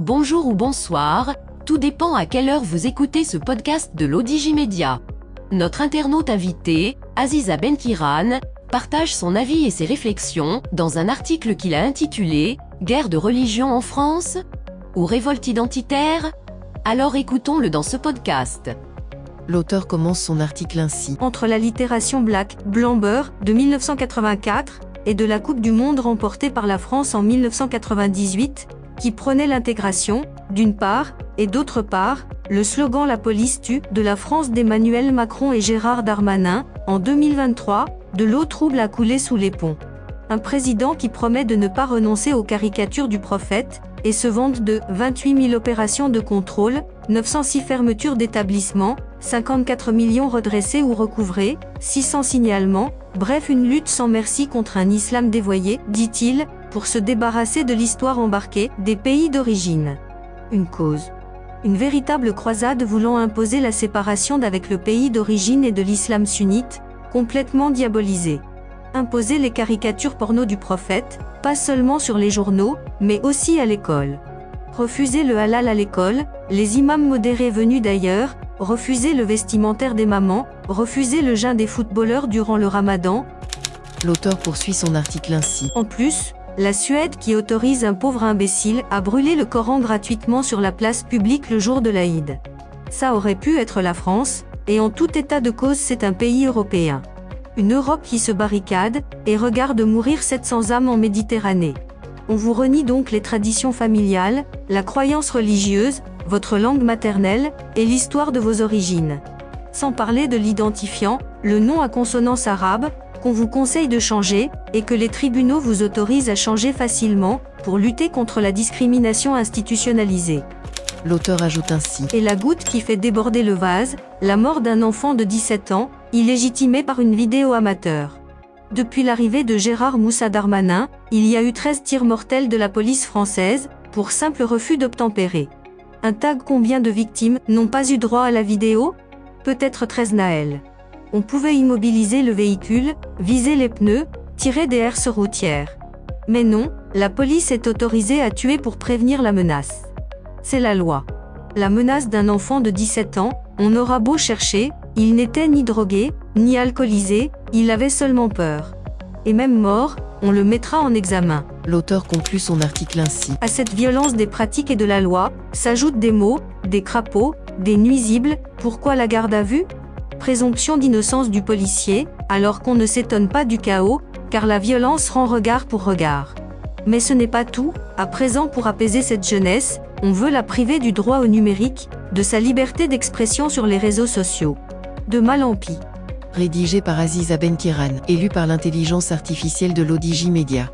bonjour ou bonsoir, tout dépend à quelle heure vous écoutez ce podcast de l'ODJ Média. Notre internaute invité, Aziza Benkiran, partage son avis et ses réflexions dans un article qu'il a intitulé « Guerre de religion en France ?» ou « Révolte identitaire ?» Alors écoutons-le dans ce podcast. L'auteur commence son article ainsi. Entre l'allitération Black, Blanc-Beurre de 1984 et de la Coupe du Monde remportée par la France en 1998, qui prônait l'intégration, d'une part, et d'autre part, le slogan « La police tue » de la France d'Emmanuel Macron et Gérard Darmanin, en 2023, de l'eau trouble a coulé sous les ponts. Un président qui promet de ne pas renoncer aux caricatures du prophète, et se vante de 28 000 opérations de contrôle, 906 fermetures d'établissements, 54 millions redressés ou recouvrés, 600 signalements, bref une lutte sans merci contre un islam dévoyé, dit-il, pour se débarrasser de l'histoire embarquée des pays d'origine. Une cause. Une véritable croisade voulant imposer la séparation d'avec le pays d'origine et de l'islam sunnite, complètement diabolisé. Imposer les caricatures porno du prophète, pas seulement sur les journaux, mais aussi à l'école. Refuser le halal à l'école, les imams modérés venus d'ailleurs, refuser le vestimentaire des mamans, refuser le jeûne des footballeurs durant le ramadan. L'auteur poursuit son article ainsi. En plus, la Suède qui autorise un pauvre imbécile à brûler le Coran gratuitement sur la place publique le jour de l'Aïd. Ça aurait pu être la France, et en tout état de cause c'est un pays européen. Une Europe qui se barricade, et regarde mourir 700 âmes en Méditerranée. On vous renie donc les traditions familiales, la croyance religieuse, votre langue maternelle, et l'histoire de vos origines. Sans parler de l'identifiant, le nom à consonance arabe, qu'on vous conseille de changer, et que les tribunaux vous autorisent à changer facilement, pour lutter contre la discrimination institutionnalisée. L'auteur ajoute ainsi. Et la goutte qui fait déborder le vase, la mort d'un enfant de 17 ans, illégitimé par une vidéo amateur. Depuis l'arrivée de Gérard Moussa Darmanin, il y a eu 13 tirs mortels de la police française, pour simple refus d'obtempérer. Un tag combien de victimes n'ont pas eu droit à la vidéo? Peut-être 13 Naël. On pouvait immobiliser le véhicule, viser les pneus, tirer des herses routières. Mais non, la police est autorisée à tuer pour prévenir la menace. C'est la loi. La menace d'un enfant de 17 ans, on aura beau chercher, il n'était ni drogué, ni alcoolisé, il avait seulement peur. Et même mort, on le mettra en examen. L'auteur conclut son article ainsi. À cette violence des pratiques et de la loi, s'ajoutent des mots, des crapauds, des nuisibles, pourquoi la garde à vue? Présomption d'innocence du policier, alors qu'on ne s'étonne pas du chaos, car la violence rend regard pour regard. Mais ce n'est pas tout, à présent pour apaiser cette jeunesse, on veut la priver du droit au numérique, de sa liberté d'expression sur les réseaux sociaux. De mal en pis. Rédigé par Aziza Benkiran et lu par l'intelligence artificielle de l'ODJ Média.